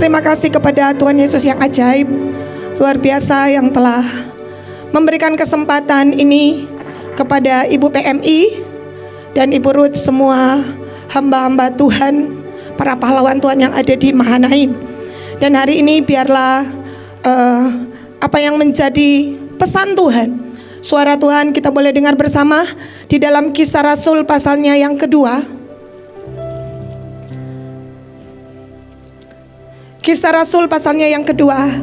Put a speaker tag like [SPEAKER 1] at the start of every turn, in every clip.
[SPEAKER 1] Terima kasih kepada Tuhan Yesus yang ajaib, luar biasa, yang telah memberikan kesempatan ini kepada Ibu PMI dan Ibu Ruth, semua hamba-hamba Tuhan, para pahlawan Tuhan yang ada di Mahanaim. Dan hari ini biarlah apa yang menjadi pesan Tuhan, suara Tuhan kita boleh dengar bersama di dalam Kisah Rasul pasalnya yang kedua. Kisah Rasul pasalnya yang kedua,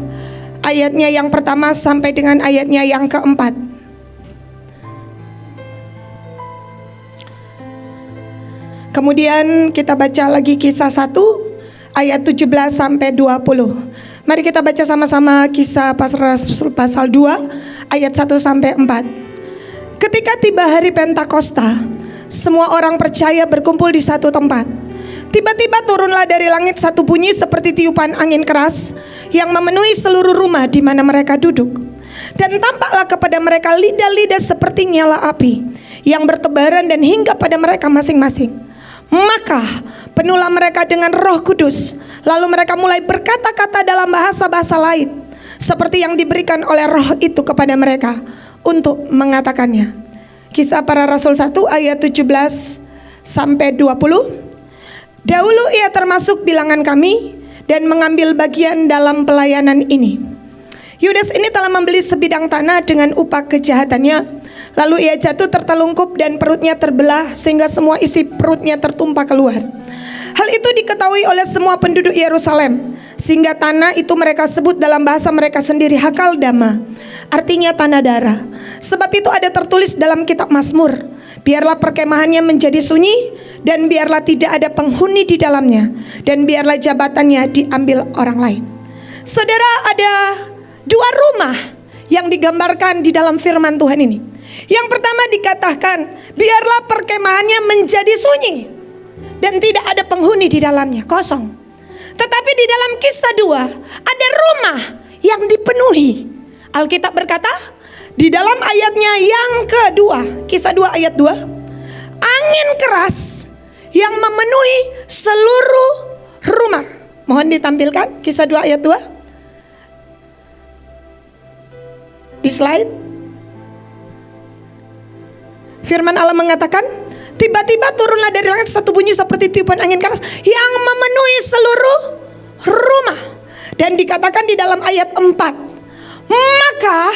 [SPEAKER 1] ayatnya yang pertama sampai dengan ayatnya yang keempat. Kemudian kita baca lagi Kisah 1 ayat 17 sampai 20. Mari kita baca sama-sama Kisah Rasul pasal 2 ayat 1 sampai 4. Ketika tiba hari Pentakosta, semua orang percaya berkumpul di satu tempat. Tiba-tiba turunlah dari langit satu bunyi seperti tiupan angin keras yang memenuhi seluruh rumah di mana mereka duduk. Dan tampaklah kepada mereka lidah-lidah seperti nyala api yang bertebaran dan hingga pada mereka masing-masing. Maka penuhlah mereka dengan Roh Kudus. Lalu mereka mulai berkata-kata dalam bahasa-bahasa lain seperti yang diberikan oleh Roh itu kepada mereka untuk mengatakannya. Kisah Para Rasul 1 ayat 17 sampai 20. Dahulu ia termasuk bilangan kami dan mengambil bagian dalam pelayanan ini. Yudas ini telah membeli sebidang tanah dengan upah kejahatannya. Lalu ia jatuh tertelungkup dan perutnya terbelah sehingga semua isi perutnya tertumpah keluar. Hal itu diketahui oleh semua penduduk Yerusalem, sehingga tanah itu mereka sebut dalam bahasa mereka sendiri Hakaldama, artinya tanah darah. Sebab itu ada tertulis dalam kitab Mazmur, biarlah perkemahannya menjadi sunyi, dan biarlah tidak ada penghuni di dalamnya, dan biarlah jabatannya diambil orang lain. Saudara, ada dua rumah yang digambarkan di dalam firman Tuhan ini. Yang pertama dikatakan, biarlah perkemahannya menjadi sunyi dan tidak ada penghuni di dalamnya, kosong. Tetapi di dalam Kisah 2 ada rumah yang dipenuhi. Alkitab berkata di dalam ayatnya yang kedua, Kisah 2 ayat 2, angin keras yang memenuhi seluruh rumah. Mohon ditampilkan Kisah 2 ayat 2 di slide. Firman Allah mengatakan, tiba-tiba turunlah dari langit satu bunyi seperti tiupan angin keras yang memenuhi seluruh rumah. Dan dikatakan di dalam ayat 4, maka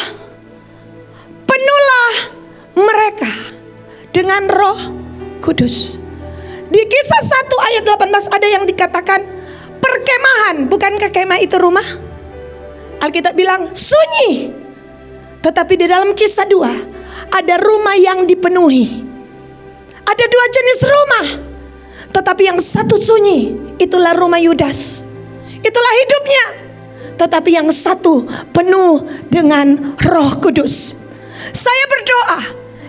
[SPEAKER 1] penuhlah mereka dengan Roh Kudus. Di Kisah 1 ayat 18 ada yang dikatakan perkemahan. Bukankah kemah itu rumah? Alkitab bilang sunyi. Tetapi di dalam Kisah 2 ada rumah yang dipenuhi. Ada dua jenis rumah, tetapi yang satu sunyi, itulah rumah Yudas. Itulah hidupnya. Tetapi yang satu penuh dengan Roh Kudus. Saya berdoa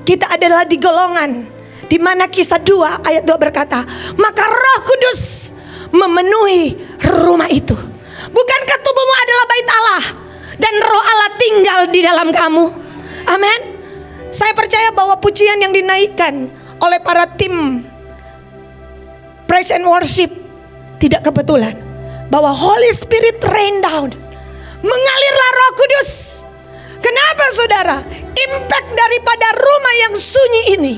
[SPEAKER 1] kita adalah di golongan di mana Kisah 2 ayat 2 berkata, maka Roh Kudus memenuhi rumah itu. Bukankah tubuhmu adalah bait Allah dan Roh Allah tinggal di dalam kamu? Amin. Saya percaya bahwa pujian yang dinaikkan oleh para tim praise and worship tidak kebetulan, bahwa Holy Spirit rain down, mengalirlah Roh Kudus. Kenapa saudara? Impact daripada rumah yang sunyi ini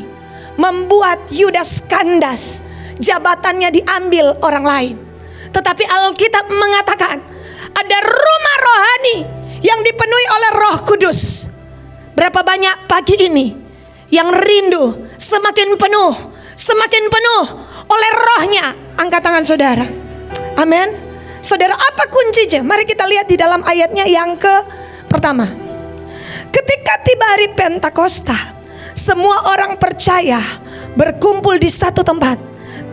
[SPEAKER 1] membuat Yudas kandas, jabatannya diambil orang lain. Tetapi Alkitab mengatakan ada rumah rohani yang dipenuhi oleh Roh Kudus. Berapa banyak pagi ini yang rindu semakin penuh oleh Rohnya? Angkat tangan saudara. Amin. Saudara, apa kuncinya? Mari kita lihat di dalam ayatnya yang pertama. Ketika tiba hari Pentakosta, semua orang percaya berkumpul di satu tempat.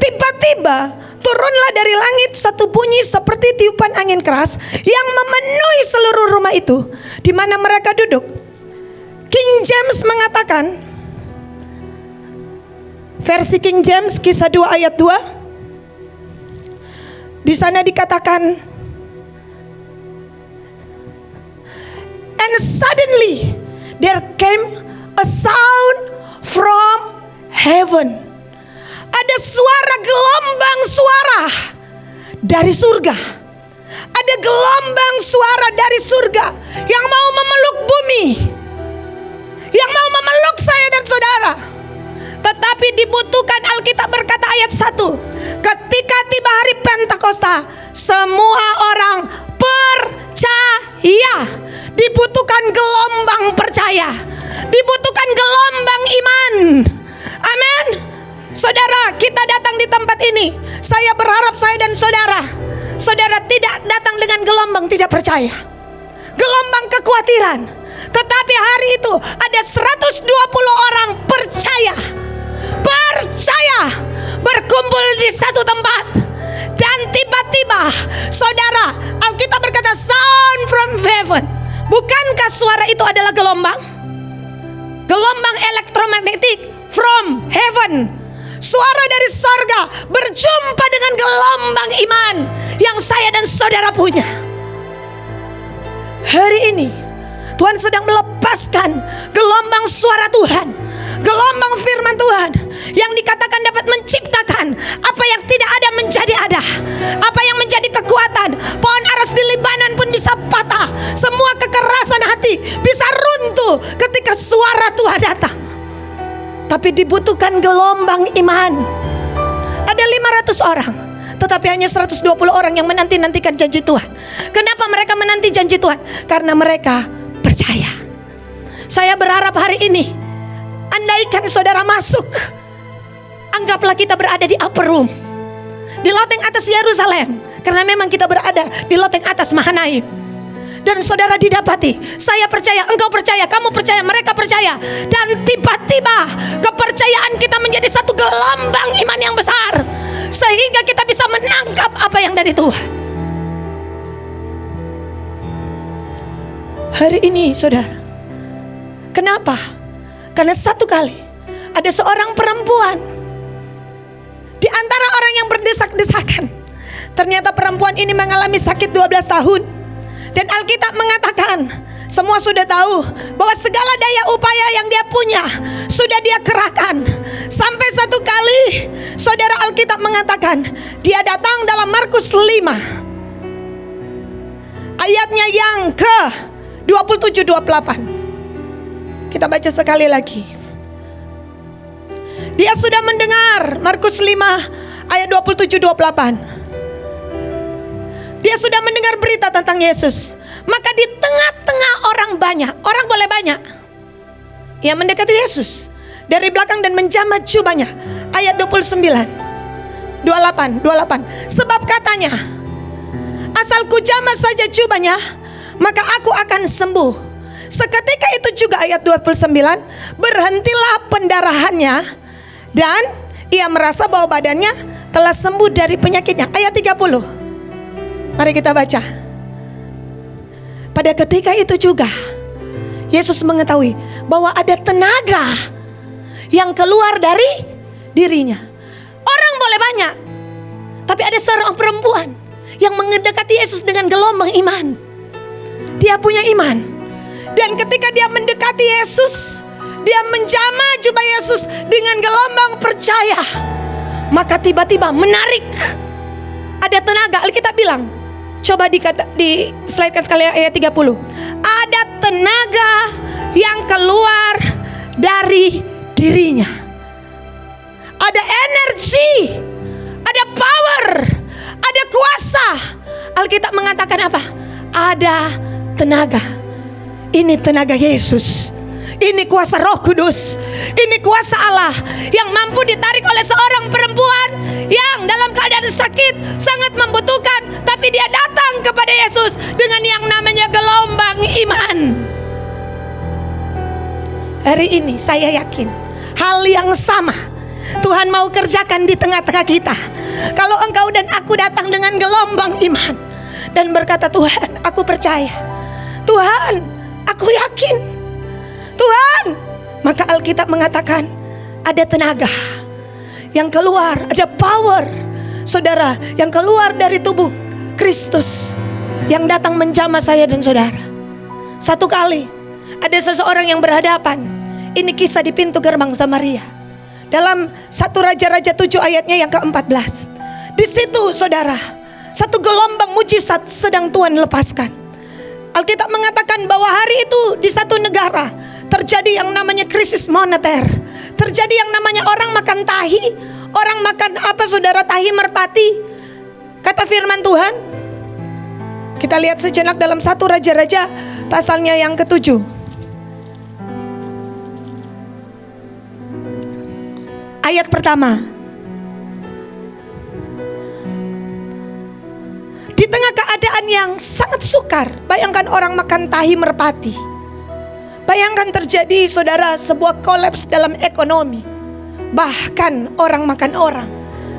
[SPEAKER 1] Tiba-tiba turunlah dari langit satu bunyi seperti tiupan angin keras yang memenuhi seluruh rumah itu di mana mereka duduk. King James mengatakan, versi King James Kisah 2 ayat 2, di sana dikatakan, and suddenly there came a sound from heaven. Ada suara gelombang suara dari surga. ada gelombang suara dari surga yang mau memeluk bumi, yang mau memeluk saya dan saudara. Tetapi dibutuhkan, Alkitab berkata ayat 1, ketika tiba hari Pentakosta, semua orang percaya. Dibutuhkan gelombang percaya, dibutuhkan gelombang iman. Amin. Saudara, kita datang di tempat ini, saya berharap saya dan saudara tidak datang dengan gelombang tidak percaya, gelombang kekhawatiran. Tetapi hari itu ada 120 orang percaya berkumpul di satu tempat. Dan tiba-tiba, saudara, Alkitab berkata sound from heaven. Bukankah suara itu adalah gelombang? Gelombang elektromagnetik from heaven. Suara dari sorga berjumpa dengan gelombang iman yang saya dan saudara punya. Hari ini Tuhan sedang melepaskan gelombang suara Tuhan, gelombang firman Tuhan yang dikatakan dapat menciptakan apa yang tidak ada menjadi ada, apa yang menjadi kekuatan. Pohon aras di Libanon pun bisa patah, semua kekerasan hati bisa runtuh ketika suara Tuhan datang. Tapi dibutuhkan gelombang iman. Ada 500 orang, tetapi hanya 120 orang yang menanti-nantikan janji Tuhan. Kenapa mereka menanti janji Tuhan? Karena mereka percaya. Saya berharap hari ini, andaikan saudara masuk, anggaplah kita berada di upper room, di loteng atas Yerusalem, karena memang kita berada di loteng atas Mahanaim. Dan saudara didapati, saya percaya, engkau percaya, kamu percaya, mereka percaya. Dan tiba-tiba kepercayaan kita menjadi satu gelombang iman yang besar, sehingga kita bisa menangkap apa yang dari Tuhan. Hari ini saudara, kenapa? Karena satu kali ada seorang perempuan di antara orang yang berdesak-desakan. Ternyata perempuan ini mengalami sakit 12 tahun. Dan Alkitab mengatakan, semua sudah tahu bahwa segala daya upaya yang dia punya sudah dia kerahkan. Sampai satu kali, saudara, Alkitab mengatakan, dia datang dalam Markus 5 ayatnya yang ke 27-28. Kita baca sekali lagi. Dia sudah mendengar, Markus 5 ayat 27-28. Dia sudah mendengar berita tentang Yesus. Maka di tengah-tengah orang banyak, orang boleh banyak, ia mendekati Yesus dari belakang dan menjamah jubahnya. Ayat 28. Sebab katanya, asal ku jamah saja jubahnya, maka aku akan sembuh. Seketika itu juga ayat 29, berhentilah pendarahannya dan ia merasa bahwa badannya telah sembuh dari penyakitnya. Ayat 30. Mari kita baca. Pada ketika itu juga Yesus mengetahui bahwa ada tenaga yang keluar dari dirinya. Orang boleh banyak, tapi ada seorang perempuan yang mendekati Yesus dengan gelombang iman. Dia punya iman. Dan ketika dia mendekati Yesus, dia menjamah jubah Yesus dengan gelombang percaya. Maka tiba-tiba menarik, ada tenaga. Alkitab bilang, coba di slide-kan sekali ayat 30. Ada tenaga yang keluar dari dirinya. Ada energi, ada power, ada kuasa. Alkitab mengatakan apa? Ada tenaga. Ini tenaga Yesus. Ini kuasa Roh Kudus. Ini kuasa Allah yang mampu ditarik oleh seorang perempuan yang dalam keadaan sakit sangat membutuhkan, tapi dia datang kepada Yesus dengan yang namanya gelombang iman. Hari ini saya yakin hal yang sama Tuhan mau kerjakan di tengah-tengah kita. Kalau engkau dan aku datang dengan gelombang iman dan berkata, Tuhan, aku percaya, Tuhan, aku yakin, Tuhan, maka Alkitab mengatakan ada tenaga yang keluar, ada power, saudara, yang keluar dari tubuh Kristus yang datang menjamah saya dan saudara. Satu kali ada seseorang yang berhadapan. Ini kisah di pintu gerbang Samaria dalam 1 Raja-Raja 7 ayatnya yang ke-14. Di situ saudara, 1 Satu gelombang mujizat sedang Tuhan lepaskan. Alkitab mengatakan bahwa hari itu di satu negara terjadi yang namanya krisis moneter. Terjadi yang namanya orang makan tahi. Orang makan apa saudara? Tahi merpati. Kata firman Tuhan, kita lihat sejenak dalam 1 Raja-Raja pasalnya yang ke-7. Ayat pertama. Di tengah keadaan yang sangat sukar, bayangkan orang makan tahi merpati. Bayangkan terjadi saudara sebuah kolaps dalam ekonomi. Bahkan orang makan orang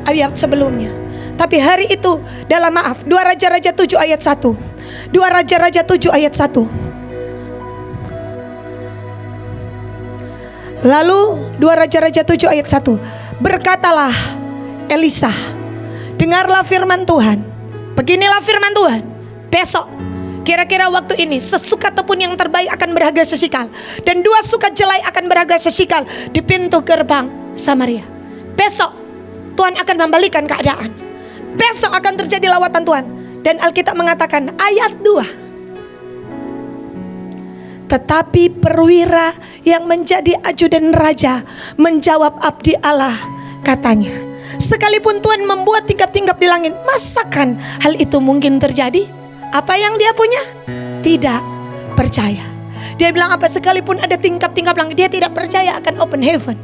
[SPEAKER 1] ayat sebelumnya. Tapi hari itu dalam 2 Raja-Raja 7 ayat 1. 2 Raja-Raja 7 ayat 1. Lalu 2 Raja-Raja 7 ayat 1. Berkatalah Elisa, dengarlah firman Tuhan. Beginilah firman Tuhan. Besok kira-kira waktu ini sesukat tepung yang terbaik akan berharga sesikal, dan 2 sukat jelai akan berharga sesikal di pintu gerbang Samaria. Besok Tuhan akan membalikan keadaan. Besok akan terjadi lawatan Tuhan. Dan Alkitab mengatakan ayat 2. Tetapi perwira yang menjadi ajudan raja menjawab abdi Allah, katanya, sekalipun Tuhan membuat tingkap-tingkap di langit, masakan hal itu mungkin terjadi? Apa yang dia punya? Tidak percaya. Dia bilang apa? Sekalipun ada tingkap-tingkap langit, dia tidak percaya akan open heaven.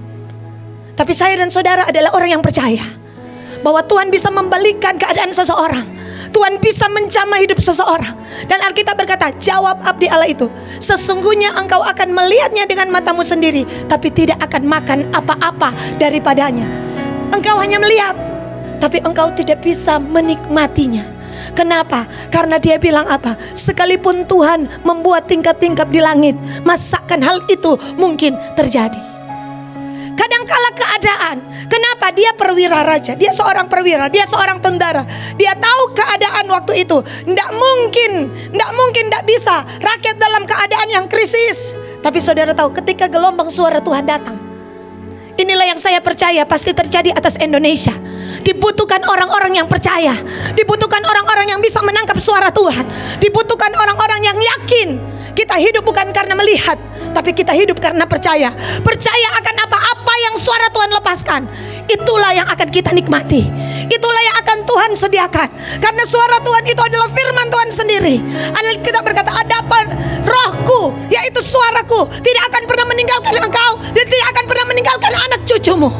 [SPEAKER 1] Tapi saya dan saudara adalah orang yang percaya bahwa Tuhan bisa membalikkan keadaan seseorang. Tuhan bisa menjamah hidup seseorang. Dan Alkitab berkata, jawab abdi Allah itu, sesungguhnya engkau akan melihatnya dengan matamu sendiri, tapi tidak akan makan apa-apa daripadanya. Engkau hanya melihat, tapi engkau tidak bisa menikmatinya. Kenapa? Karena dia bilang apa? Sekalipun Tuhan membuat tingkap-tingkap di langit, masakan hal itu mungkin terjadi? Kadangkala keadaan, kenapa dia perwira raja, dia seorang perwira, dia seorang tentara, dia tahu keadaan waktu itu. Tidak mungkin, tidak bisa rakyat dalam keadaan yang krisis. Tapi saudara tahu, ketika gelombang suara Tuhan datang, inilah yang saya percaya pasti terjadi atas Indonesia. Dibutuhkan orang-orang yang percaya, dibutuhkan orang-orang yang bisa menangkap suara Tuhan, dibutuhkan orang-orang yang yakin. Kita hidup bukan karena melihat, tapi kita hidup karena percaya. Percaya akan apa yang suara Tuhan lepaskan, itulah yang akan kita nikmati. Itulah yang akan Tuhan sediakan. Karena suara Tuhan itu adalah firman Tuhan sendiri. Alkitab berkata, adapun rohku, yaitu suaraku, tidak akan pernah meninggalkan engkau, dan tidak akan pernah meninggalkan anak cucumu.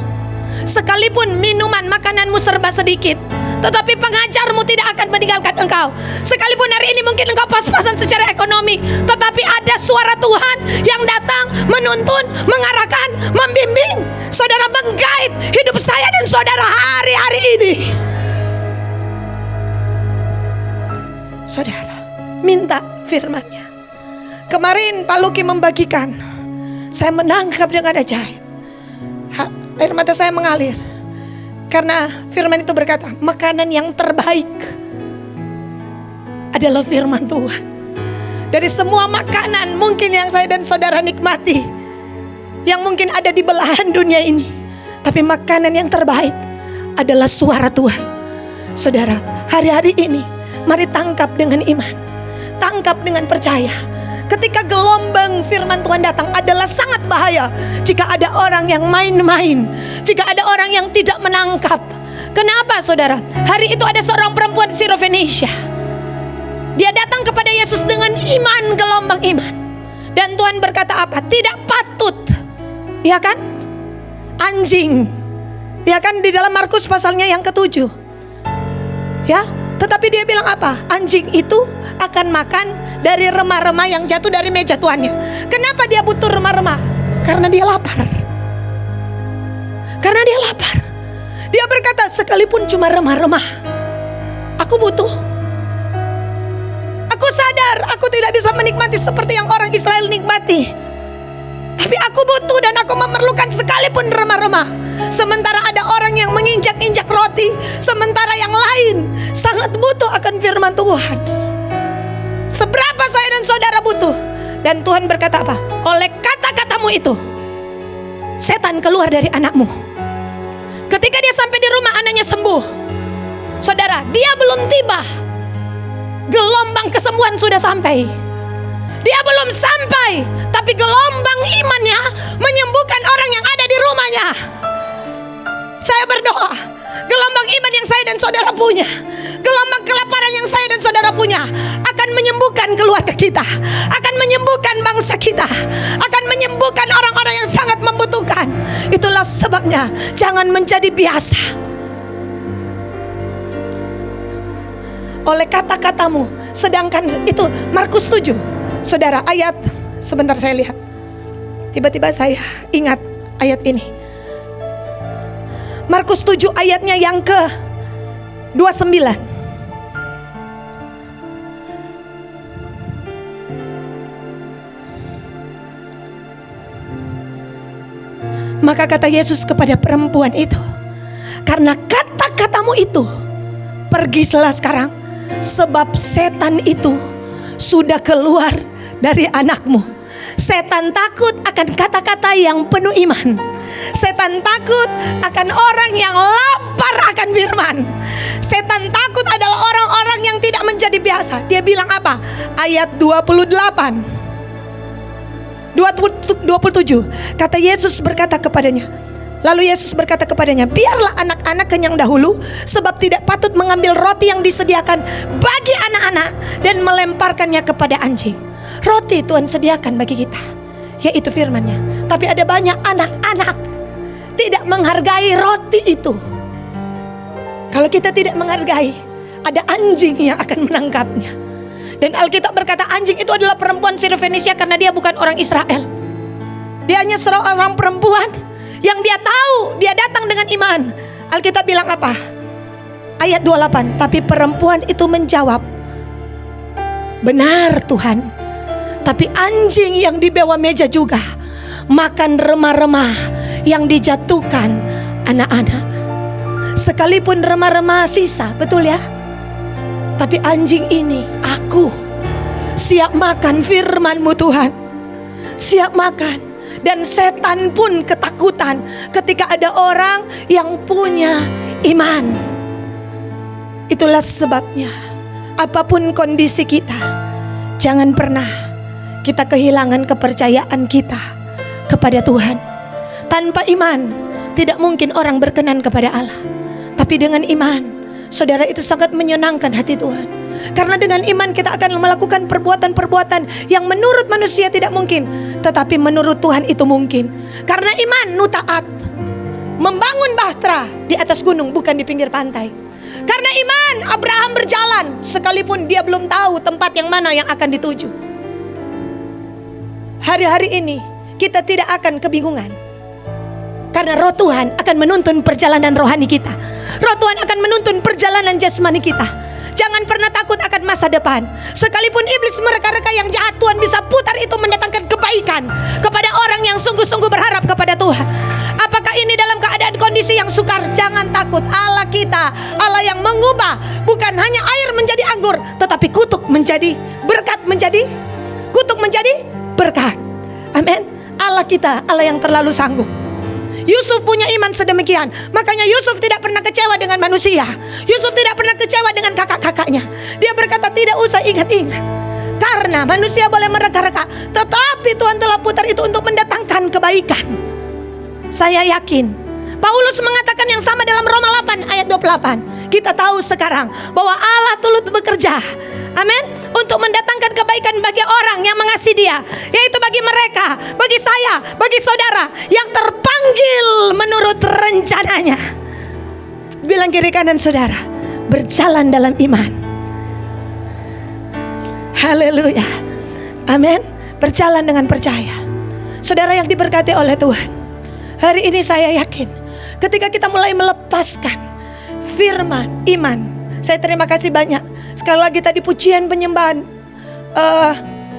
[SPEAKER 1] Sekalipun minuman makananmu serba sedikit, tetapi pengajarmu tidak akan meninggalkan engkau. Sekalipun hari ini mungkin engkau pas-pasan secara ekonomi, tetapi ada suara Tuhan yang datang menuntun, mengarahkan, membimbing. Saudara, menggait hidup saya dan saudara hari-hari ini. Saudara, minta firman-Nya. Kemarin Pak Luki membagikan, saya menangkap dengan ajaib. Air mata saya mengalir. Karena firman itu berkata, makanan yang terbaik adalah firman Tuhan. Dari semua makanan mungkin yang saya dan saudara nikmati, yang mungkin ada di belahan dunia ini, tapi makanan yang terbaik adalah suara Tuhan. Saudara, hari-hari ini mari tangkap dengan iman, tangkap dengan percaya. Ketika gelombang firman Tuhan datang adalah sangat bahaya jika ada orang yang main-main, jika ada orang yang tidak menangkap. Kenapa saudara? Hari itu ada seorang perempuan Sirofenesia. Dia datang kepada Yesus dengan iman, gelombang iman. Dan Tuhan berkata apa? Tidak patut, ya kan? Anjing, ya kan, di dalam Markus pasalnya yang ke-7. Ya, tetapi dia bilang apa? Anjing itu akan makan dari remah-remah yang jatuh dari meja tuannya. Kenapa dia butuh remah-remah? Karena dia lapar. Karena dia lapar. Dia berkata, sekalipun cuma remah-remah, aku butuh. Aku sadar aku tidak bisa menikmati seperti yang orang Israel nikmati, tapi aku butuh dan aku memerlukan sekalipun remah-remah. Sementara ada orang yang menginjak-injak roti, sementara yang lain sangat butuh akan firman Tuhan. Seberapa saya dan saudara butuh. Dan Tuhan berkata apa? Oleh kata-katamu itu, setan keluar dari anakmu. Ketika dia sampai di rumah, anaknya sembuh. Saudara, dia belum tiba, gelombang kesembuhan sudah sampai. Dia belum sampai, tapi gelombang imannya menyembuhkan orang yang ada di rumahnya. Saya berdoa, gelombang iman yang saya dan saudara punya, gelombang kelaparan yang saya dan saudara punya, akan menyembuhkan keluarga kita, akan menyembuhkan bangsa kita, akan menyembuhkan orang-orang yang sangat membutuhkan. Itulah sebabnya jangan menjadi biasa oleh kata-katamu. Sedangkan itu Markus 7. Saudara, ayat, sebentar saya lihat. Tiba-tiba saya ingat ayat ini. Markus 7 ayatnya yang ke 29. Maka kata Yesus kepada perempuan itu, karena kata-katamu itu, pergilah sekarang, sebab setan itu sudah keluar dari anakmu. Setan takut akan kata-kata yang penuh iman. Setan takut akan orang yang lapar akan firman. Setan takut adalah orang-orang yang tidak menjadi biasa. Dia bilang apa? Ayat 27. Kata Yesus berkata kepadanya, lalu Yesus berkata kepadanya, biarlah anak-anak kenyang dahulu, sebab tidak patut mengambil roti yang disediakan bagi anak-anak dan melemparkannya kepada anjing. Roti Tuhan sediakan bagi kita, yaitu firman-Nya. Tapi ada banyak anak-anak tidak menghargai roti itu. Kalau kita tidak menghargai, ada anjing yang akan menangkapnya. Dan Alkitab berkata anjing itu adalah perempuan Sirofenisia, karena dia bukan orang Israel. Dia hanya seorang perempuan yang dia tahu dia datang dengan iman. Alkitab bilang apa? Ayat 28. Tapi perempuan itu menjawab, benar Tuhan, tapi anjing yang di bawah meja juga makan remah-remah yang dijatuhkan anak-anak. Sekalipun remah-remah sisa, betul ya? Tapi anjing ini, aku siap makan firman-Mu Tuhan, siap makan. Dan setan pun ketakutan ketika ada orang yang punya iman. Itulah sebabnya, apapun kondisi kita, jangan pernah kita kehilangan kepercayaan kita kepada Tuhan. Tanpa iman, tidak mungkin orang berkenan kepada Allah. Tapi dengan iman, saudara, itu sangat menyenangkan hati Tuhan. Karena dengan iman kita akan melakukan perbuatan-perbuatan yang menurut manusia tidak mungkin, tetapi menurut Tuhan itu mungkin. Karena iman taat membangun bahtera di atas gunung, bukan di pinggir pantai. Karena iman Abraham berjalan sekalipun dia belum tahu tempat yang mana yang akan dituju. Hari-hari ini kita tidak akan kebingungan, karena roh Tuhan akan menuntun perjalanan rohani kita. Roh Tuhan akan menuntun perjalanan jasmani kita. Jangan pernah takut akan masa depan. Sekalipun iblis mereka-reka yang jahat, Tuhan bisa putar itu mendatangkan kebaikan kepada orang yang sungguh-sungguh berharap kepada Tuhan. Apakah ini dalam keadaan kondisi yang sukar? Jangan takut. Allah kita, Allah yang mengubah bukan hanya air menjadi anggur, tetapi kutuk menjadi berkat, menjadi kutuk menjadi berkat. Amin. Allah kita, Allah yang terlalu sanggup. Yusuf punya iman sedemikian, makanya Yusuf tidak pernah kecewa dengan manusia. Yusuf tidak pernah kecewa dengan kakak-kakaknya. Dia berkata tidak usah ingat-ingat, karena manusia boleh mereka-reka, tetapi Tuhan telah putar itu untuk mendatangkan kebaikan. Saya yakin Paulus mengatakan yang sama dalam Roma 8 ayat 28. Kita tahu sekarang bahwa Allah turut bekerja, amin, untuk mendatangkan kebaikan bagi orang yang mengasihi Dia, yaitu bagi mereka, bagi saya, bagi saudara yang terpanggil menurut rencananya. Bilang kiri kanan saudara, berjalan dalam iman. Haleluya, amin. Berjalan dengan percaya. Saudara yang diberkati oleh Tuhan, hari ini saya yakin ketika kita mulai melepaskan firman iman. Saya terima kasih banyak. Sekali lagi tadi pujian penyembahan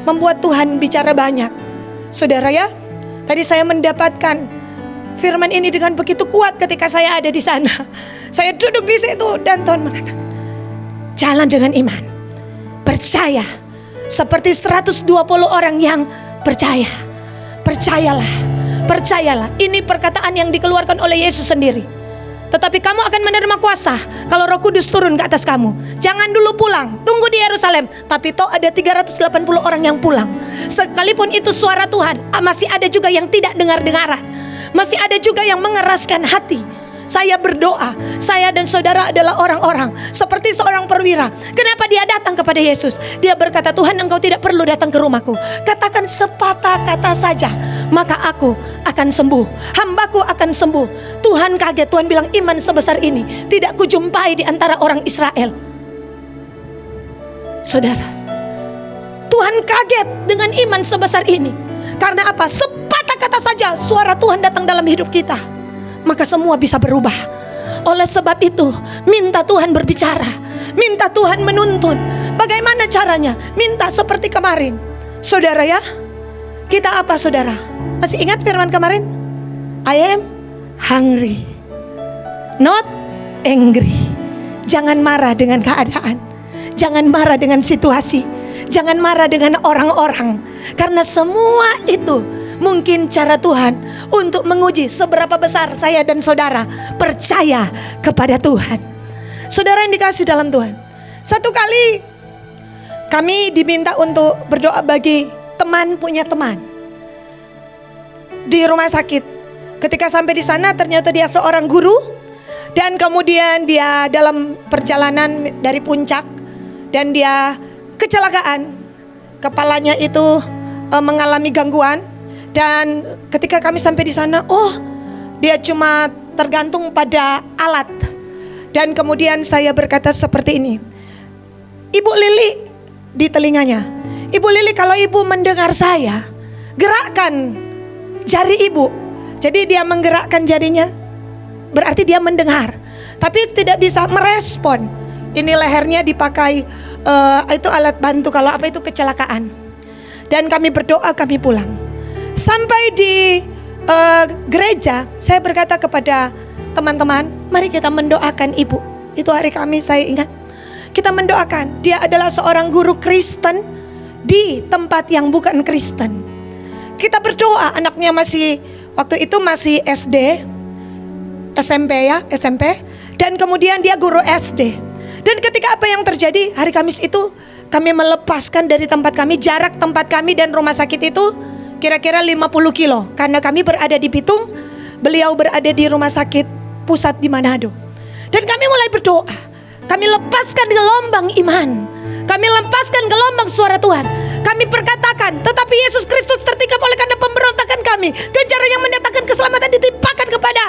[SPEAKER 1] membuat Tuhan bicara banyak. Saudara ya, tadi saya mendapatkan firman ini dengan begitu kuat ketika saya ada di sana. Saya duduk di situ dan Tuhan mengatakan, jalan dengan iman, percaya. Seperti 120 orang yang percaya. Percayalah, percayalah. Ini perkataan yang dikeluarkan oleh Yesus sendiri. Tetapi kamu akan menerima kuasa kalau Roh Kudus turun ke atas kamu. Jangan dulu pulang, tunggu di Yerusalem. Tapi toh ada 380 orang yang pulang. Sekalipun itu suara Tuhan, masih ada juga yang tidak dengar-dengaran. Masih ada juga yang mengeraskan hati. Saya berdoa, saya dan saudara adalah orang-orang seperti seorang perwira. Kenapa dia datang kepada Yesus? Dia berkata, Tuhan, engkau tidak perlu datang ke rumahku. Katakan sepatah kata saja, maka aku akan sembuh. Hambaku akan sembuh. Tuhan kaget, Tuhan bilang, iman sebesar ini tidak kujumpai di antara orang Israel. Saudara, Tuhan kaget dengan iman sebesar ini. Karena apa? Sepatah kata saja suara Tuhan datang dalam hidup kita, maka semua bisa berubah. Oleh sebab itu, minta Tuhan berbicara, minta Tuhan menuntun. Bagaimana caranya? Minta seperti kemarin. Saudara ya, kita apa saudara? Masih ingat firman kemarin? I am hungry, not angry. Jangan marah dengan keadaan, jangan marah dengan situasi, jangan marah dengan orang-orang. Karena semua itu mungkin cara Tuhan untuk menguji seberapa besar saya dan saudara percaya kepada Tuhan. Saudara yang dikasih dalam Tuhan, satu kali kami diminta untuk berdoa bagi teman punya teman di rumah sakit. Ketika sampai di sana ternyata dia seorang guru. Dan kemudian dia dalam perjalanan dari puncak dan dia kecelakaan. Kepalanya itu mengalami gangguan. Dan ketika kami sampai di sana, dia cuma tergantung pada alat. Dan kemudian saya berkata seperti ini, Ibu Lili, di telinganya, Ibu Lili, kalau Ibu mendengar saya, gerakkan jari Ibu. Jadi dia menggerakkan jarinya, berarti dia mendengar, tapi tidak bisa merespon. Ini lehernya dipakai itu alat bantu kalau apa itu kecelakaan. Dan kami berdoa, kami pulang. Sampai di gereja, saya berkata kepada teman-teman, mari kita mendoakan ibu. Itu hari Kamis, saya ingat. Kita mendoakan, dia adalah seorang guru Kristen di tempat yang bukan Kristen. Kita berdoa, anaknya waktu itu masih SD, SMP. Dan kemudian dia guru SD. Dan ketika apa yang terjadi, hari Kamis itu kami melepaskan dari tempat kami, jarak tempat kami dan rumah sakit itu kira-kira 50 kilo. Karena kami berada di Bitung, beliau berada di rumah sakit pusat di Manado. Dan kami mulai berdoa, kami lepaskan gelombang iman, kami lepaskan gelombang suara Tuhan. Kami perkatakan, tetapi Yesus Kristus tertikam oleh karena pemberontakan kami, kejaran yang mendatangkan keselamatan ditimpakan kepada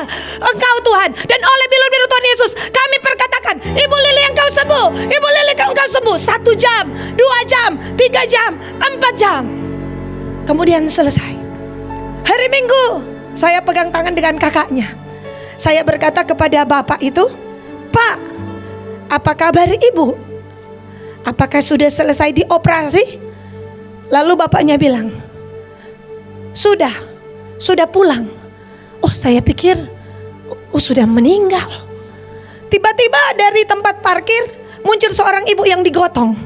[SPEAKER 1] Engkau Tuhan. Dan oleh bilu-bilu Tuhan Yesus, kami perkatakan, Ibu Lili engkau sembuh, Ibu Lili engkau sembuh. 1 jam, 2 jam, 3 jam, 4 jam. Kemudian selesai. Hari Minggu, saya pegang tangan dengan kakaknya. Saya berkata kepada bapak itu, Pak, apa kabar ibu? Apakah sudah selesai dioperasi? Lalu bapaknya bilang, sudah pulang. Saya pikir sudah meninggal. Tiba-tiba dari tempat parkir muncul seorang ibu yang digotong.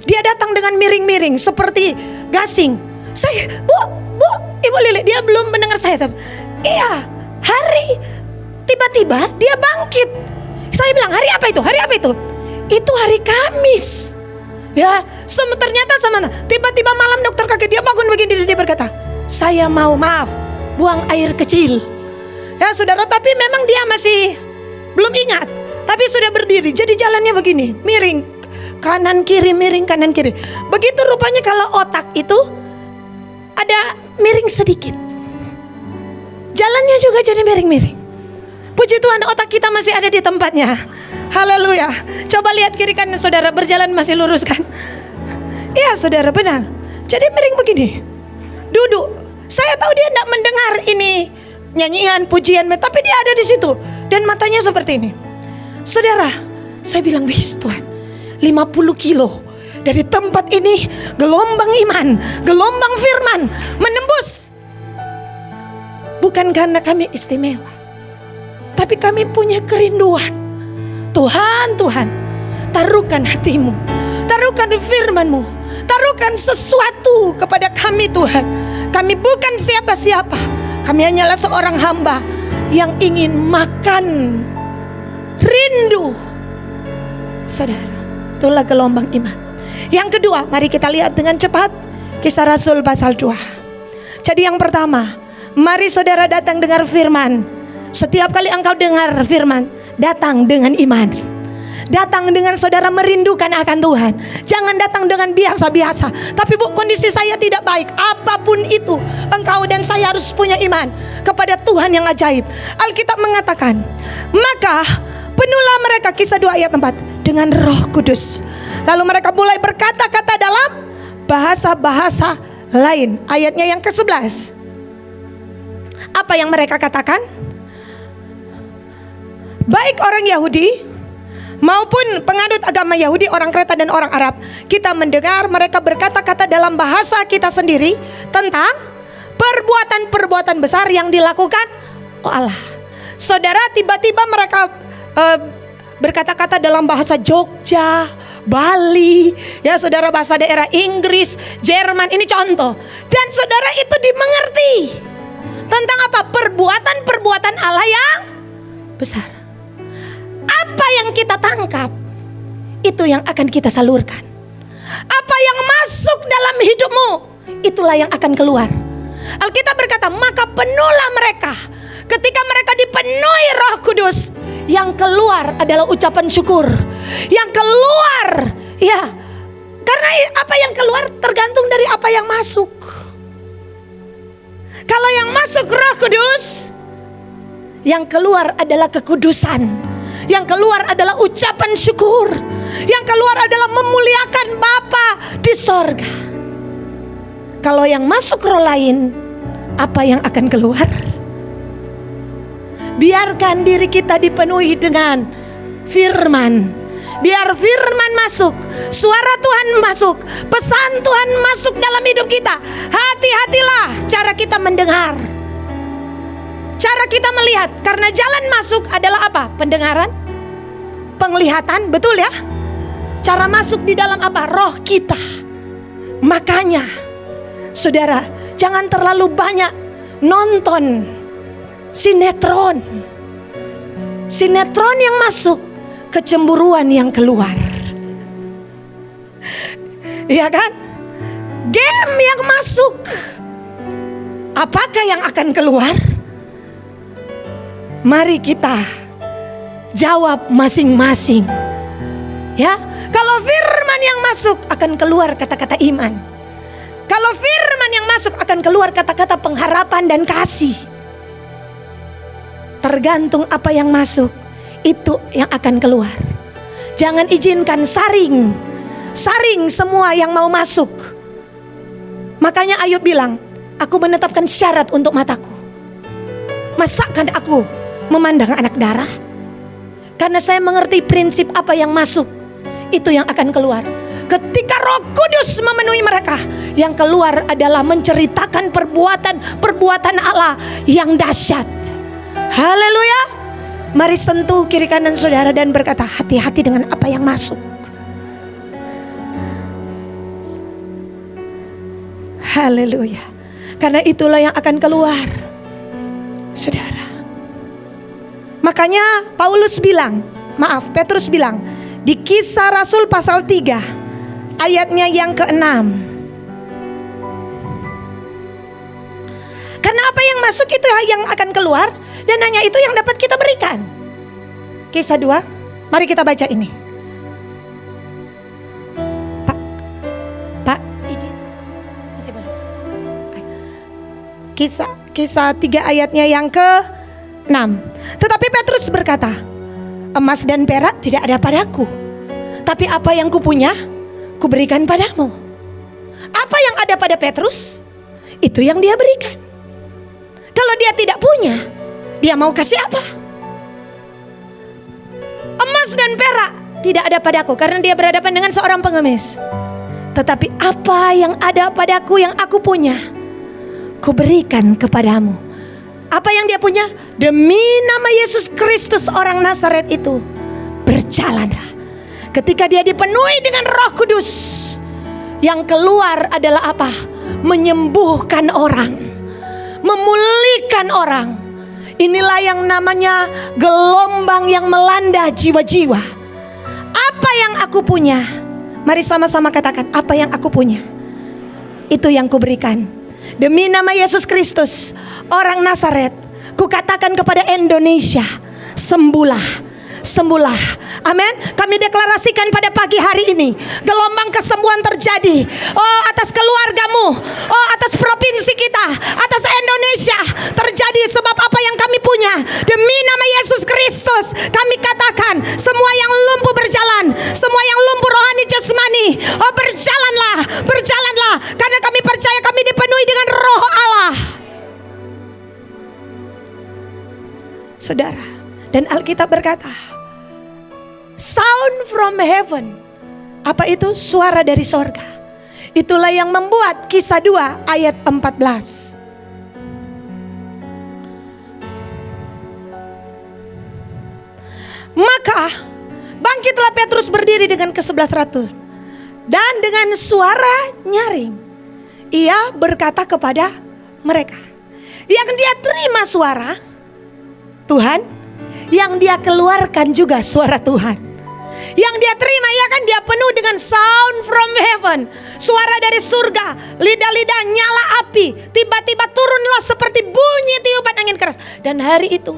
[SPEAKER 1] Dia datang dengan miring-miring seperti gasing. Saya, Bu, Ibu Lili, dia belum mendengar saya. Iya, tiba-tiba dia bangkit. Saya bilang, hari apa itu? Hari apa itu? Itu hari Kamis. Ya, ternyata tiba-tiba malam dokter kaget, dia bangun begini, dia berkata, saya mau buang air kecil. Ya saudara, tapi memang dia masih belum ingat, tapi sudah berdiri. Jadi jalannya begini, miring kanan kiri, miring kanan kiri. Begitu rupanya kalau otak itu ada miring sedikit, jalannya juga jadi miring-miring. Puji Tuhan, otak kita masih ada di tempatnya. Haleluya. Coba lihat kiri kanan saudara, berjalan masih lurus kan? Iya saudara, benar. Jadi miring begini, duduk. Saya tahu dia tidak mendengar ini nyanyian, pujian, tapi dia ada di situ. Dan matanya seperti ini. Saudara, saya bilang, wis Tuhan, 50 kilo dari tempat ini, gelombang iman, gelombang firman menembus. Bukan karena kami istimewa, tapi kami punya kerinduan. Tuhan, taruhkan hatimu, taruhkan firman-Mu, taruhkan sesuatu kepada kami Tuhan. Kami bukan siapa-siapa, kami hanyalah seorang hamba yang ingin makan rindu. Saudara, itulah gelombang iman. Yang kedua, mari kita lihat dengan cepat Kisah Rasul pasal 2. Jadi yang pertama, mari saudara datang dengar firman. Setiap kali engkau dengar firman, datang dengan iman. Datang dengan saudara merindukan akan Tuhan. Jangan datang dengan biasa-biasa. Tapi bu, kondisi saya tidak baik. Apapun itu, engkau dan saya harus punya iman kepada Tuhan yang ajaib. Alkitab mengatakan, maka penuhlah mereka, Kisah 2 ayat 4, dengan Roh Kudus. Lalu mereka mulai berkata-kata dalam bahasa-bahasa lain. Ayatnya yang ke-11. Apa yang mereka katakan? Baik orang Yahudi maupun penganut agama Yahudi, orang Kreta dan orang Arab, kita mendengar mereka berkata-kata dalam bahasa kita sendiri tentang perbuatan-perbuatan besar yang dilakukan Allah. Saudara, tiba-tiba mereka berkata-kata dalam bahasa Jogja, Bali, ya saudara, bahasa daerah Inggris, Jerman, ini contoh. Dan saudara, itu dimengerti tentang apa? Perbuatan-perbuatan Allah yang besar. Apa yang kita tangkap, itu yang akan kita salurkan. Apa yang masuk dalam hidupmu, itulah yang akan keluar. Alkitab berkata, maka penuhlah mereka. Ketika mereka dipenuhi Roh Kudus, yang keluar adalah ucapan syukur. Yang keluar, ya, karena apa yang keluar tergantung dari apa yang masuk. Kalau yang masuk Roh Kudus, yang keluar adalah kekudusan. Yang keluar adalah ucapan syukur. Yang keluar adalah memuliakan Bapa di sorga. Kalau yang masuk roh lain, apa yang akan keluar? Biarkan diri kita dipenuhi dengan firman. Biar firman masuk, suara Tuhan masuk, pesan Tuhan masuk dalam hidup kita. Hati-hatilah cara kita mendengar, cara kita melihat. Karena jalan masuk adalah apa? Pendengaran, penglihatan, betul ya? Cara masuk di dalam apa? Roh kita. Makanya saudara, jangan terlalu banyak nonton sinetron. Sinetron yang masuk, kecemburuan yang keluar. Iya kan? Game yang masuk, apakah yang akan keluar? Mari kita jawab masing-masing. Ya, kalau firman yang masuk akan keluar kata-kata iman. Kalau firman yang masuk akan keluar kata-kata pengharapan dan kasih. Tergantung apa yang masuk, itu yang akan keluar. Jangan izinkan saring semua yang mau masuk. Makanya Ayub bilang, aku menetapkan syarat untuk mataku. Masakan aku memandang anak darah? Karena saya mengerti prinsip apa yang masuk, itu yang akan keluar. Ketika Roh Kudus memenuhi mereka, yang keluar adalah menceritakan perbuatan Allah yang dahsyat. Haleluya. Mari sentuh kiri kanan saudara dan berkata, hati-hati dengan apa yang masuk. Haleluya. Karena itulah yang akan keluar, saudara. Makanya Petrus bilang di Kisah Rasul pasal 3 ayatnya yang ke-6. Karena apa yang masuk itu yang akan keluar, dan hanya itu yang dapat kita berikan. Kisah 2, mari kita baca ini. Pak, izin. Masih boleh. Kisah 3 ayatnya yang ke-6. Tetapi Petrus berkata, emas dan perak tidak ada padaku, tapi apa yang kupunya, kuberikan padamu. Apa yang ada pada Petrus, itu yang dia berikan. Kalau dia tidak punya, dia mau kasih apa? Emas dan perak tidak ada padaku, karena dia berhadapan dengan seorang pengemis. Tetapi apa yang ada padaku, yang aku punya, kuberikan kepadamu. Apa yang dia punya? Demi nama Yesus Kristus orang Nazaret itu, berjalanlah. Ketika dia dipenuhi dengan Roh Kudus, yang keluar adalah apa? Menyembuhkan orang, memulihkan orang. Inilah yang namanya gelombang yang melanda jiwa-jiwa. Apa yang aku punya? Mari sama-sama katakan, apa yang aku punya, itu yang kuberikan. Demi nama Yesus Kristus, orang Nazaret, kukatakan kepada Indonesia, sembuhlah. Sembuhlah, amin. Kami deklarasikan pada pagi hari ini, gelombang kesembuhan terjadi. Oh, atas keluargamu, oh, atas provinsi kita, atas Indonesia terjadi. Sebab apa yang kami punya, demi nama Yesus Kristus, kami katakan, semua yang lumpuh berjalan, semua yang lumpuh rohani jasmani, oh, berjalanlah, berjalanlah. Karena kami percaya kami dipenuhi dengan Roh Allah. Saudara, dan Alkitab berkata, sound from heaven. Apa itu? Suara dari sorga. Itulah yang membuat Kisah 2 ayat 14. Maka bangkitlah Petrus berdiri dengan ke-11 ratu, dan dengan suara nyaring ia berkata kepada mereka. Yang dia terima suara Tuhan, yang dia keluarkan juga suara Tuhan. Yang dia terima, ya kan, dia penuh dengan sound from heaven, suara dari surga, lidah-lidah nyala api, tiba-tiba turunlah seperti bunyi tiupan angin keras. Dan hari itu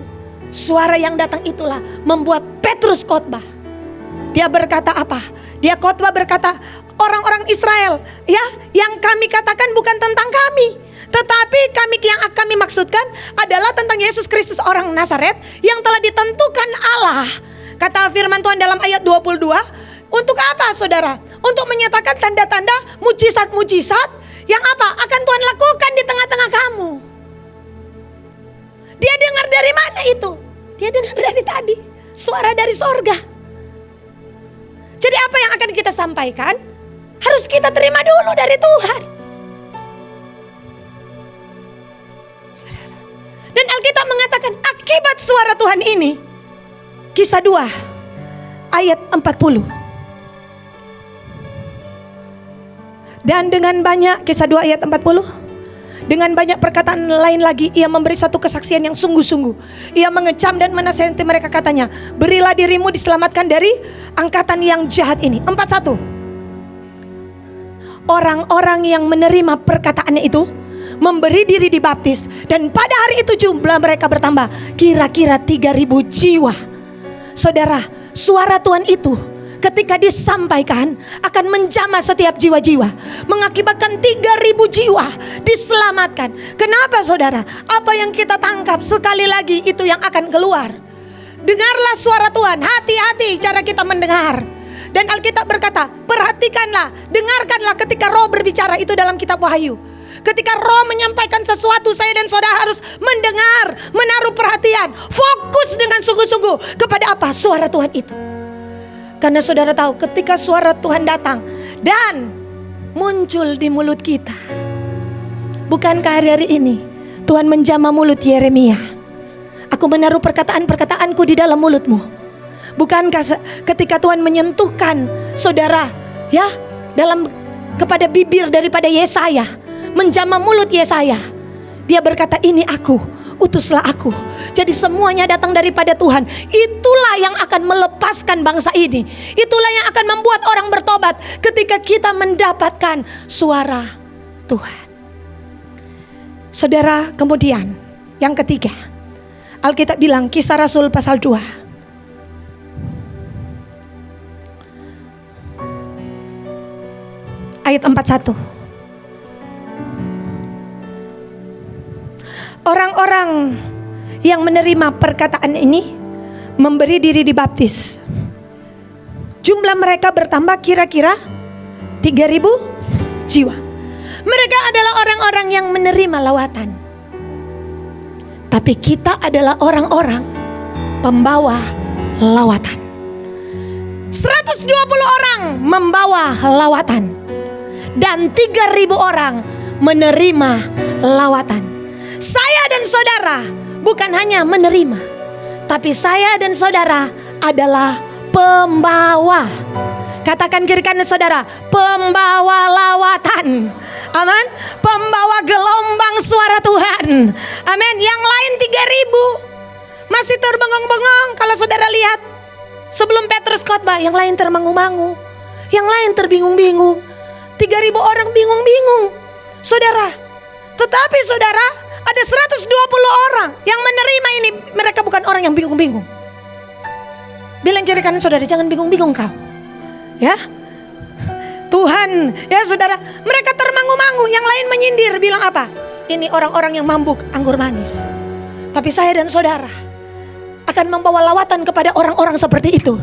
[SPEAKER 1] suara yang datang itulah membuat Petrus khotbah. Dia berkata apa? Dia khotbah berkata, orang-orang Israel, ya, yang kami katakan bukan tentang kami, tetapi yang kami maksudkan adalah tentang Yesus Kristus orang Nazaret yang telah ditentukan Allah. Kata firman Tuhan dalam ayat 22, untuk apa saudara? Untuk menyatakan tanda-tanda mujizat-mujizat yang apa? Akan Tuhan lakukan di tengah-tengah kamu. Dia dengar dari mana itu? Dia dengar dari tadi, suara dari sorga. Jadi apa yang akan kita sampaikan harus kita terima dulu dari Tuhan. Dan Alkitab mengatakan akibat suara Tuhan ini, Kisah 2 ayat 40. Dan dengan banyak, Kisah 2 ayat 40, dengan banyak perkataan lain lagi, ia memberi satu kesaksian yang sungguh-sungguh. Ia mengecam dan menasihati mereka, katanya, berilah dirimu diselamatkan dari angkatan yang jahat ini. 41. Orang-orang yang menerima perkataannya itu memberi diri dibaptis, dan pada hari itu jumlah mereka bertambah kira-kira 3.000 jiwa. Saudara, suara Tuhan itu ketika disampaikan akan menjamah setiap jiwa-jiwa, mengakibatkan 3.000 jiwa diselamatkan. Kenapa saudara? Apa yang kita tangkap sekali lagi itu yang akan keluar. Dengarlah suara Tuhan, hati-hati cara kita mendengar. Dan Alkitab berkata, perhatikanlah, dengarkanlah ketika Roh berbicara, itu dalam kitab Wahyu. Ketika Roh menyampaikan sesuatu, saya dan saudara harus mendengar, menaruh perhatian, fokus dengan sungguh-sungguh kepada apa? Suara Tuhan itu. Karena saudara tahu, ketika suara Tuhan datang dan muncul di mulut kita, bukankah hari-hari ini Tuhan menjamah mulut Yeremia? Aku menaruh perkataan-perkataanku di dalam mulutmu. Bukankah ketika Tuhan menyentuhkan saudara, ya, dalam kepada bibir daripada Yesaya, menjamah mulut Yesaya, dia berkata, ini aku, utuslah aku. Jadi semuanya datang daripada Tuhan. Itulah yang akan melepaskan bangsa ini. Itulah yang akan membuat orang bertobat ketika kita mendapatkan suara Tuhan. Saudara, kemudian yang ketiga, Alkitab bilang, Kisah Rasul pasal 2 ayat 41. Orang-orang yang menerima perkataan ini memberi diri dibaptis. Jumlah mereka bertambah kira-kira 3.000 jiwa. Mereka adalah orang-orang yang menerima lawatan. Tapi kita adalah orang-orang pembawa lawatan. 120 orang membawa lawatan, dan 3.000 orang menerima lawatan. Saya dan saudara bukan hanya menerima, tapi saya dan saudara adalah pembawa. Katakan kiri kanan saudara, pembawa lawatan. Amin. Pembawa gelombang suara Tuhan. Amin. Yang lain 3.000 Masih terbengong-bengong. Kalau saudara lihat, sebelum Petrus khotbah, yang lain termangu-mangu, yang lain terbingung-bingung. 3.000 orang bingung-bingung, saudara. Tetapi saudara, ada 120 orang yang menerima ini. Mereka bukan orang yang bingung-bingung. Bilang kiri kanan saudara, jangan bingung-bingung kau. Ya, Tuhan, ya saudara. Mereka termangu-mangu, yang lain menyindir. Bilang apa? Ini orang-orang yang mabuk anggur manis. Tapi saya dan saudara akan membawa lawatan kepada orang-orang seperti itu.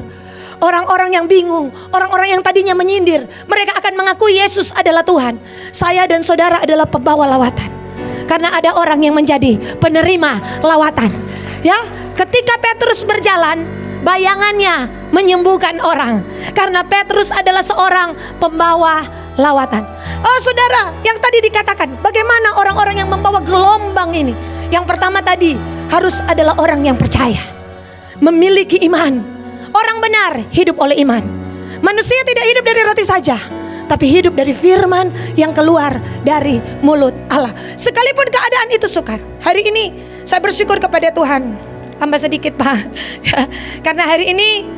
[SPEAKER 1] Orang-orang yang bingung, orang-orang yang tadinya menyindir, mereka akan mengakui Yesus adalah Tuhan. Saya dan saudara adalah pembawa lawatan. Karena ada orang yang menjadi penerima lawatan. Ya, ketika Petrus berjalan, bayangannya menyembuhkan orang. Karena Petrus adalah seorang pembawa lawatan. Oh saudara, yang tadi dikatakan, bagaimana orang-orang yang membawa gelombang ini? Yang pertama tadi, harus adalah orang yang percaya, memiliki iman. Orang benar hidup oleh iman. Manusia tidak hidup dari roti saja, tapi hidup dari firman yang keluar dari mulut Allah. Sekalipun keadaan itu sukar. Hari ini saya bersyukur kepada Tuhan. Tambah sedikit Pak. Karena hari ini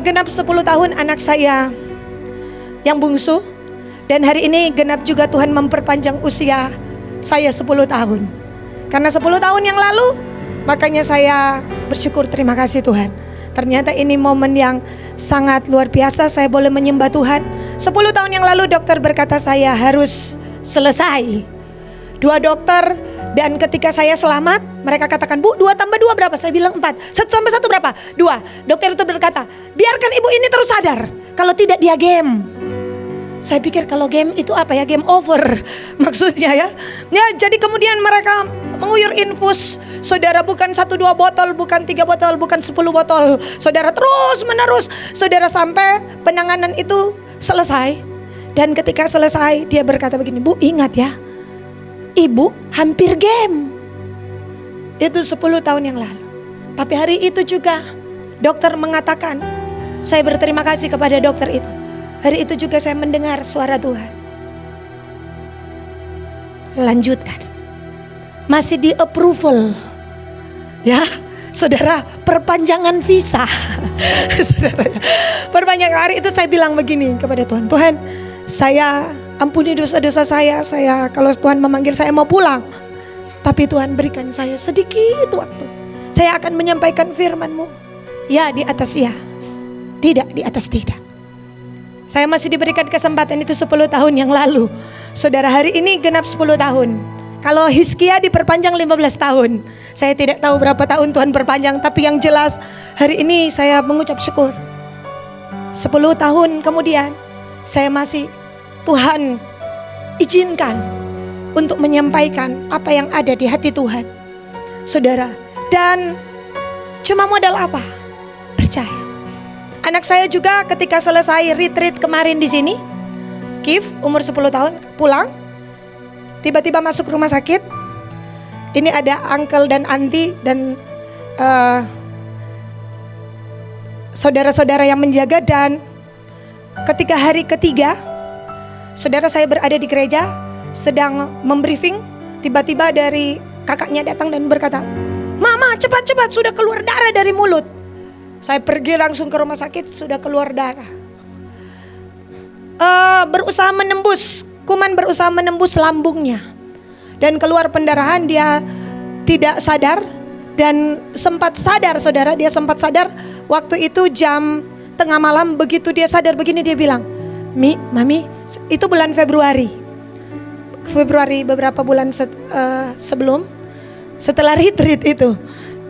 [SPEAKER 1] genap 10 tahun anak saya yang bungsu. Dan hari ini genap juga Tuhan memperpanjang usia saya 10 tahun. Karena 10 tahun yang lalu, makanya saya bersyukur, terima kasih Tuhan. Ternyata ini momen yang sangat luar biasa, saya boleh menyembah Tuhan. 10 tahun yang lalu dokter berkata saya harus selesai. 2 dokter, dan ketika saya selamat, mereka katakan, Bu, 2 tambah 2 berapa? Saya bilang 4. 1 tambah 1 berapa? 2. Dokter itu berkata, biarkan ibu ini terus sadar, kalau tidak dia game. Saya pikir kalau game itu apa ya? Game over maksudnya ya. Ya, jadi kemudian mereka menguyur infus. Saudara, bukan 1-2 botol, bukan 3 botol, bukan 10 botol. Saudara, terus menerus. Saudara, sampai penanganan itu selesai. Dan ketika selesai, dia berkata begini, Bu, ingat ya, ibu hampir game. Itu 10 tahun yang lalu. Tapi hari itu juga dokter mengatakan, saya berterima kasih kepada dokter itu. Hari itu juga saya mendengar suara Tuhan. Lanjutkan. Masih di approval. Ya, saudara, perpanjangan visa. Saudara, perpanjangan. Hari itu saya bilang begini kepada Tuhan. Tuhan, saya ampuni dosa-dosa saya. Kalau Tuhan memanggil saya mau pulang. Tapi Tuhan berikan saya sedikit waktu. Saya akan menyampaikan firman-Mu. Ya di atas ya, tidak di atas tidak. Saya masih diberikan kesempatan itu 10 tahun yang lalu. Saudara, hari ini genap 10 tahun. Kalau Hizkia diperpanjang 15 tahun. Saya tidak tahu berapa tahun Tuhan perpanjang, tapi yang jelas hari ini saya mengucap syukur. 10 tahun kemudian saya masih, Tuhan izinkan untuk menyampaikan apa yang ada di hati Tuhan. Saudara, dan cuma modal apa? Percaya. Anak saya juga ketika selesai retreat kemarin di sini, Kif umur 10 tahun pulang, tiba-tiba masuk rumah sakit. Ini ada uncle dan auntie dan saudara-saudara yang menjaga. Dan ketika hari ketiga, saudara saya berada di gereja sedang membriefing, tiba-tiba dari kakaknya datang dan berkata, Mama cepat-cepat sudah keluar darah dari mulut. Saya pergi langsung ke rumah sakit, sudah keluar darah. Berusaha menembus, kuman berusaha menembus lambungnya. Dan keluar pendarahan, dia tidak sadar. Dan sempat sadar saudara, dia sempat sadar. Waktu itu jam tengah malam, begitu dia sadar begini dia bilang, Mami, itu bulan Februari beberapa bulan sebelum, setelah retreat itu.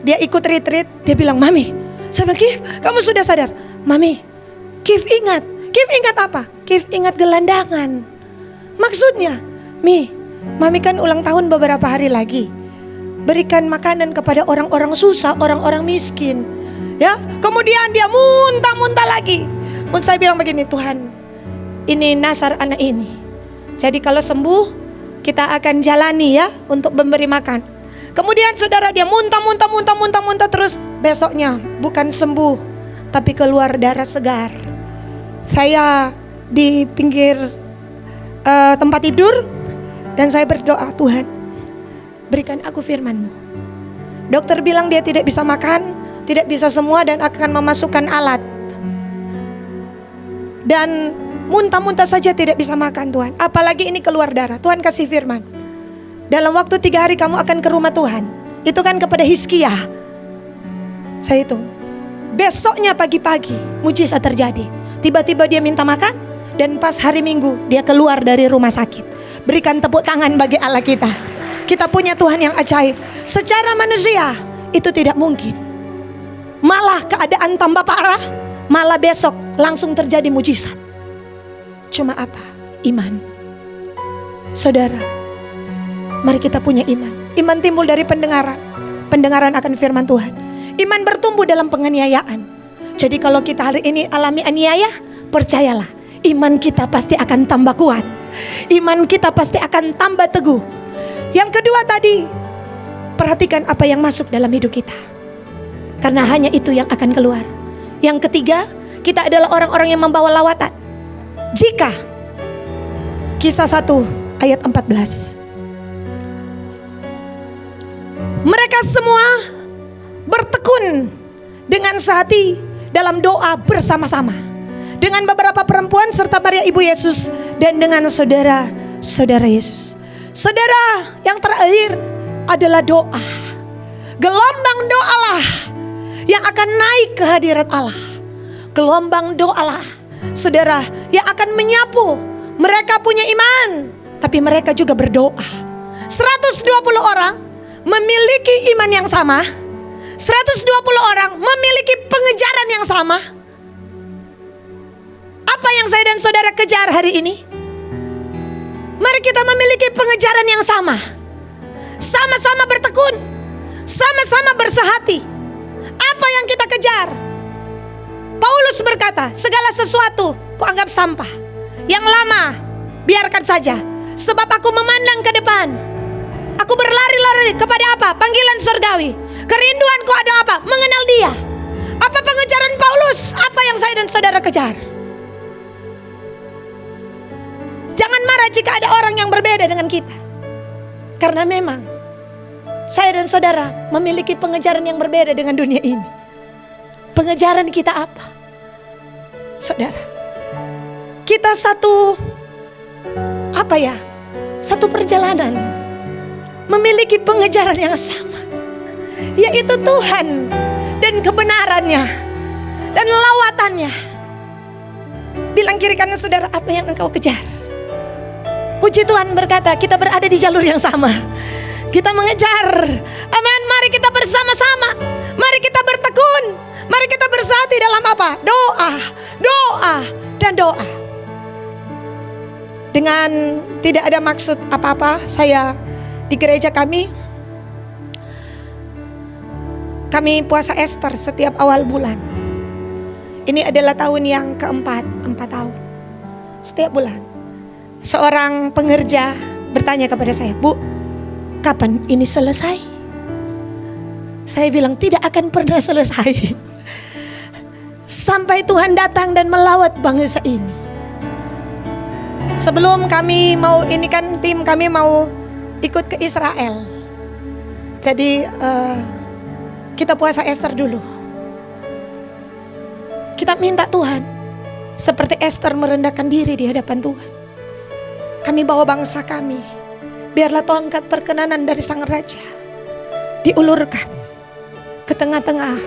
[SPEAKER 1] Dia ikut retreat, dia bilang, Mami, saya bilang, Kif, kamu sudah sadar? Mami, Kif ingat apa? Kif ingat gelandangan. Maksudnya, Mami kan ulang tahun beberapa hari lagi. Berikan makanan kepada orang-orang susah, orang-orang miskin. Ya, kemudian dia muntah-muntah lagi. Saya bilang begini, Tuhan, ini nasar anak ini. Jadi kalau sembuh, kita akan jalani ya untuk memberi makan. Kemudian saudara, dia muntah terus. Besoknya bukan sembuh, tapi keluar darah segar. Saya di pinggir tempat tidur dan saya berdoa, Tuhan, berikan aku firman-Mu. Dokter bilang dia tidak bisa makan, tidak bisa semua, dan akan memasukkan alat. Dan muntah-muntah saja tidak bisa makan Tuhan. Apalagi ini keluar darah. Tuhan kasih firman, dalam waktu 3 hari kamu akan ke rumah Tuhan. Itu kan kepada Hizkia. Saya hitung, besoknya pagi-pagi mujizat terjadi. Tiba-tiba dia minta makan, dan pas hari Minggu dia keluar dari rumah sakit. Berikan tepuk tangan bagi Allah kita. Kita punya Tuhan yang ajaib. Secara manusia itu tidak mungkin. Malah keadaan tambah parah, malah besok langsung terjadi mujizat. Cuma apa? Iman. Saudara, mari kita punya iman. Iman timbul dari pendengaran. Pendengaran akan firman Tuhan. Iman bertumbuh dalam penganiayaan. Jadi kalau kita hari ini alami aniaya, percayalah, iman kita pasti akan tambah kuat. Iman kita pasti akan tambah teguh. Yang kedua tadi, perhatikan apa yang masuk dalam hidup kita, karena hanya itu yang akan keluar. Yang ketiga, kita adalah orang-orang yang membawa lawatan. Jika Kisah 1 ayat 14, mereka semua bertekun dengan sehati dalam doa bersama-sama, dengan beberapa perempuan serta Maria ibu Yesus, dan dengan saudara-saudara Yesus. Saudara, yang terakhir adalah doa. Gelombang doalah yang akan naik ke hadirat Allah. Gelombang doalah, saudara, yang akan menyapu. Mereka punya iman, tapi mereka juga berdoa. 120 orang memiliki iman yang sama. 120 orang memiliki pengejaran yang sama. Apa yang saya dan saudara kejar hari ini? Mari kita memiliki pengejaran yang sama. Sama-sama bertekun, sama-sama bersehati. Apa yang kita kejar? Paulus berkata, segala sesuatu kuanggap sampah. Yang lama biarkan saja, sebab aku memandang ke depan. Aku berlari-lari kepada apa? Panggilan surgawi. Kerinduanku adalah apa? Mengenal Dia. Apa pengejaran Paulus? Apa yang saya dan saudara kejar? Jangan marah jika ada orang yang berbeda dengan kita, karena memang saya dan saudara memiliki pengejaran yang berbeda dengan dunia ini. Pengejaran kita apa? Saudara, kita satu perjalanan, memiliki pengejaran yang sama, yaitu Tuhan dan kebenarannya dan lawatannya. Bilang kiri kanan saudara, apa yang engkau kejar? Puji Tuhan berkata, kita berada di jalur yang sama. Kita mengejar. Amin. Mari kita bersama-sama. Mari kita bertekun. Mari kita bersatu dalam apa? Doa, doa, dan doa. Dengan tidak ada maksud apa-apa, saya di gereja kami puasa Ester setiap awal bulan. Ini adalah tahun yang keempat, 4 tahun. Setiap bulan seorang pengerja bertanya kepada saya, Bu, kapan ini selesai? Saya bilang tidak akan pernah selesai sampai Tuhan datang dan melawat bangsa ini. Sebelum kami mau, ini kan tim kami mau ikut ke Israel. Jadi kita puasa Ester dulu. Kita minta Tuhan, seperti Ester merendahkan diri di hadapan Tuhan. Kami bawa bangsa kami, biarlah tongkat perkenanan dari Sang Raja diulurkan ke tengah-tengah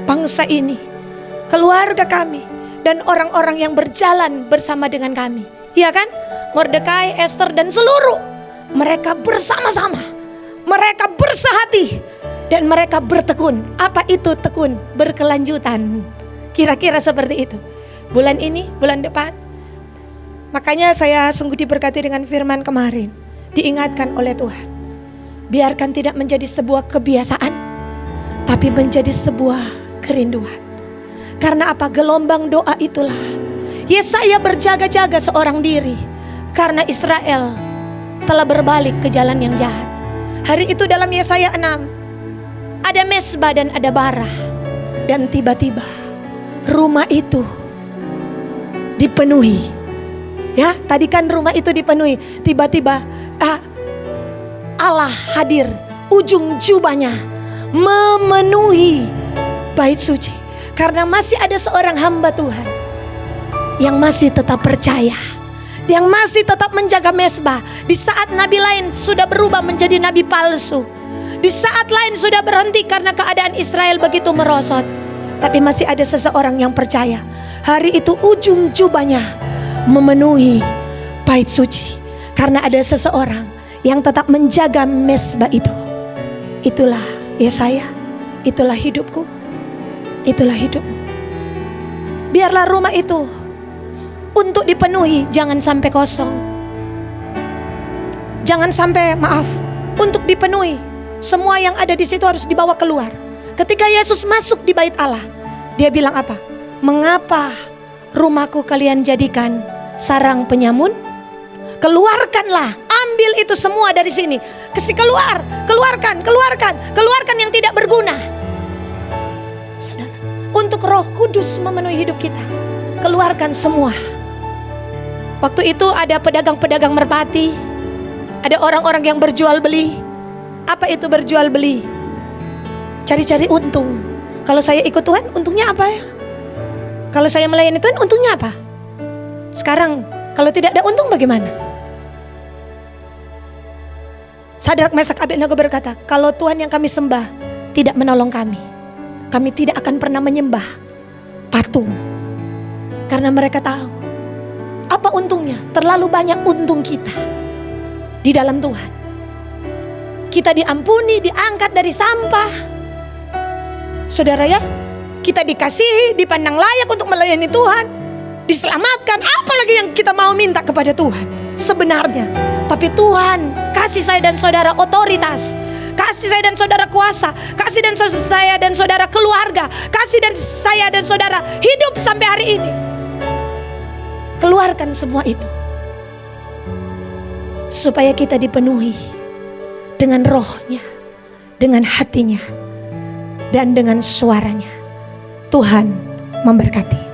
[SPEAKER 1] bangsa ini, keluarga kami, dan orang-orang yang berjalan bersama dengan kami. Iya kan? Mordekai, Ester, dan seluruh mereka bersama-sama, mereka bersehati, dan mereka bertekun. Apa itu tekun? Berkelanjutan. Kira-kira seperti itu. Bulan ini, bulan depan. Makanya saya sungguh diberkati dengan firman kemarin. Diingatkan oleh Tuhan, biarkan tidak menjadi sebuah kebiasaan, tapi menjadi sebuah kerinduan. Karena apa? Gelombang doa itulah. Yesaya berjaga-jaga seorang diri, karena Israel telah berbalik ke jalan yang jahat. Hari itu dalam Yesaya 6, ada mesbah dan ada bara. Dan tiba-tiba rumah itu dipenuhi. Ya, tadi kan rumah itu dipenuhi. Tiba-tiba Allah hadir, ujung jubahnya
[SPEAKER 2] memenuhi bait suci. Karena masih ada seorang hamba Tuhan yang masih tetap percaya, yang masih tetap menjaga mesbah. Di saat nabi lain sudah berubah menjadi nabi palsu, di saat lain sudah berhenti karena keadaan Israel begitu merosot, tapi masih ada seseorang yang percaya. Hari itu ujung jubahnya memenuhi bait suci, karena ada seseorang yang tetap menjaga mesbah itu. Itulah Yesaya, itulah hidupku, itulah hidupmu. Biarlah rumah itu untuk dipenuhi, jangan sampai kosong. Jangan sampai, untuk dipenuhi. Semua yang ada di situ harus dibawa keluar. Ketika Yesus masuk di bait Allah, dia bilang apa? Mengapa rumahku kalian jadikan sarang penyamun? Keluarkanlah, ambil itu semua dari sini. Keluarkan yang tidak berguna. Saudara, untuk Roh Kudus memenuhi hidup kita, keluarkan semua. Waktu itu ada pedagang-pedagang merpati, ada orang-orang yang berjual beli. Apa itu berjual beli? Cari-cari untung. Kalau saya ikut Tuhan, untungnya apa ya? Kalau saya melayani Tuhan, untungnya apa? Sekarang kalau tidak ada untung bagaimana? Sadrak, Mesak, Abednego berkata, kalau Tuhan yang kami sembah tidak menolong kami tidak akan pernah menyembah patung. Karena mereka tahu, apa untungnya? Terlalu banyak untung kita di dalam Tuhan. Kita diampuni, diangkat dari sampah. Saudara ya, kita dikasihi, dipandang layak untuk melayani Tuhan, diselamatkan. Apalagi yang kita mau minta kepada Tuhan sebenarnya. Tapi Tuhan kasih saya dan saudara otoritas, kasih saya dan saudara kuasa, kasih dan saya dan saudara keluarga, kasih dan saya dan saudara hidup sampai hari ini. Keluarkan semua itu supaya kita dipenuhi dengan rohnya, dengan hatinya, dan dengan suaranya. Tuhan memberkati.